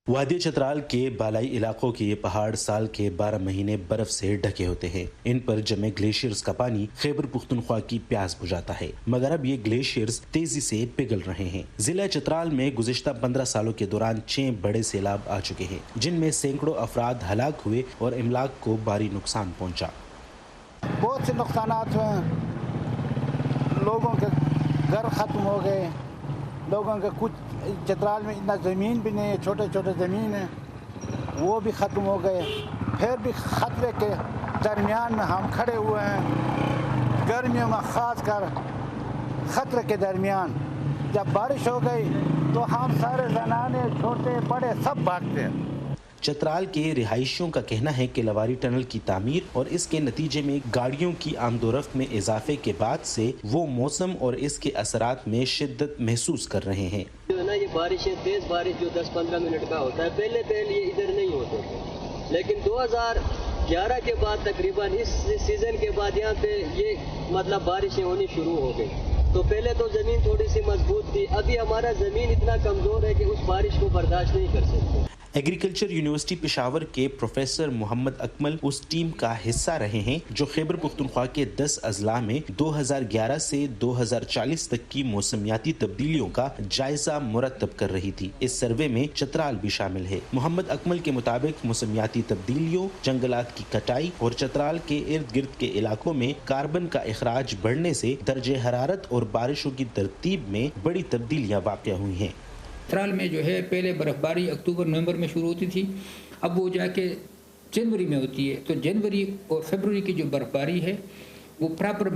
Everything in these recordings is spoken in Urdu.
وادی چترال کے بالائی علاقوں کے یہ پہاڑ سال کے 12 مہینے برف سے ڈھکے ہوتے ہیں۔ ان پر جمے گلیشیئرز کا پانی خیبر پختونخوا کی پیاس بجھاتا ہے، مگر اب یہ گلیشیئرز تیزی سے پگھل رہے ہیں۔ ضلع چترال میں گزشتہ 15 سالوں کے دوران 6 بڑے سیلاب آ چکے ہیں، جن میں سینکڑوں افراد ہلاک ہوئے اور املاک کو بھاری نقصان پہنچا۔ بہت سے نقصانات ہوئے، لوگوں کے گھر ختم ہو گئے، لوگوں کے کچھ چترال میں اتنا زمین بھی نہیں ہے، چھوٹے چھوٹے زمین ہیں وہ بھی ختم ہو گئے۔ پھر بھی خطرے کے درمیان میں ہم کھڑے ہوئے ہیں، گرمیوں میں خاص کر خطرے کے درمیان۔ جب بارش ہو گئی تو ہم سارے زنانے چھوٹے بڑے سب بھاگتے ہیں۔ چترال کے رہائشیوں کا کہنا ہے کہ لواری ٹنل کی تعمیر اور اس کے نتیجے میں گاڑیوں کی آمد و رفت میں اضافے کے بعد سے وہ موسم اور اس کے اثرات میں شدت محسوس کر رہے ہیں۔ یہ بارشیں، تیز بارش جو 10-15 منٹ کا ہوتا ہے، پہلے یہ ادھر نہیں ہوتے تھے، لیکن 2011 کے بعد تقریباً اس سیزن کے بعد یہاں پہ یہ بارشیں ہونی شروع ہو گئی۔ تو پہلے تو زمین تھوڑی سی مضبوط تھی، ابھی ہمارا زمین اتنا کمزور ہے کہ اس بارش کو برداشت نہیں کر سکتے۔ ایگریکلچر یونیورسٹی پشاور کے پروفیسر محمد اکمل اس ٹیم کا حصہ رہے ہیں جو خیبر پختونخوا کے 10 اضلاع میں 2011 سے 2040 تک کی موسمیاتی تبدیلیوں کا جائزہ مرتب کر رہی تھی۔ اس سروے میں چترال بھی شامل ہے۔ محمد اکمل کے مطابق موسمیاتی تبدیلیوں، جنگلات کی کٹائی اور چترال کے ارد گرد کے علاقوں میں کاربن کا اخراج بڑھنے سے درجہ حرارت اور بارشوں کی ترتیب میں بڑی تبدیلیاں واقع ہوئی ہیں۔ چترال میں جو ہے پہلے برف باری اکتوبر نومبر میں شروع ہوتی تھی، اب وہ جا کے جنوری میں ہوتی ہے۔ تو جنوری اور فیبروری کی جو برف باری ہے وہ پراپر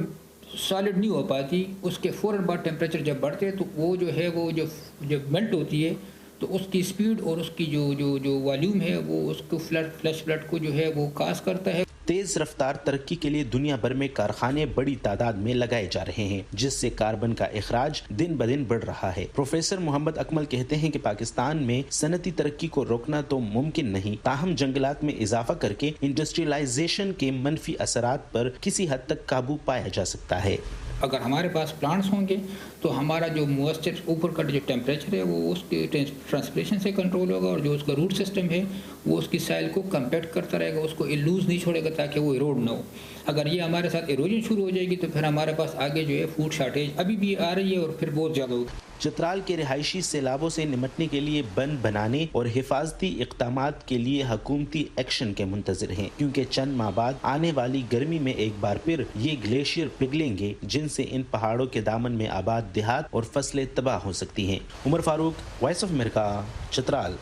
سالڈ نہیں ہو پاتی، اس کے فوراً بعد ٹیمپریچر جب بڑھتے ہیں تو وہ جو ہے وہ جب میلٹ ہوتی ہے تو اس کی سپیڈ اور اس کی جو والیوم ہے وہ اس کو فلیش فلڈ کو جو ہے وہ کاز کرتا ہے۔ تیز رفتار ترقی کے لیے دنیا بھر میں کارخانے بڑی تعداد میں لگائے جا رہے ہیں، جس سے کاربن کا اخراج دن بدن بڑھ رہا ہے۔ پروفیسر محمد اکمل کہتے ہیں کہ پاکستان میں صنعتی ترقی کو روکنا تو ممکن نہیں، تاہم جنگلات میں اضافہ کر کے انڈسٹریلائزیشن کے منفی اثرات پر کسی حد تک قابو پایا جا سکتا ہے۔ اگر ہمارے پاس پلانٹس ہوں گے تو ہمارا جو موئسچر اوپر کا جو ٹیمپریچر ہے وہ اس کے ٹرانسپریشن سے کنٹرول ہوگا، اور جو اس کا روٹ سسٹم ہے وہ اس کی سائل کو کمپیکٹ کرتا رہے گا، اس کو لوز نہیں چھوڑے گا تاکہ وہ ایروڈ نہ ہو۔ اگر یہ ہمارے ساتھ ایروجن شروع ہو جائے گی تو پھر ہمارے پاس آگے جو ہے فوڈ شارٹیج ابھی بھی آ رہی ہے اور پھر بہت زیادہ ہوگی۔ چترال کے رہائشی سیلابوں سے نمٹنے کے لیے بند بنانے اور حفاظتی اقدامات کے لیے حکومتی ایکشن کے منتظر ہیں، کیونکہ چند ماہ بعد آنے والی گرمی میں ایک بار پھر یہ گلیشیئر پگھلیں گے، جن سے ان پہاڑوں کے دامن میں آباد دیہات اور فصلیں تباہ ہو سکتی ہیں۔ عمر فاروق، وائس آف امریکہ، چترال۔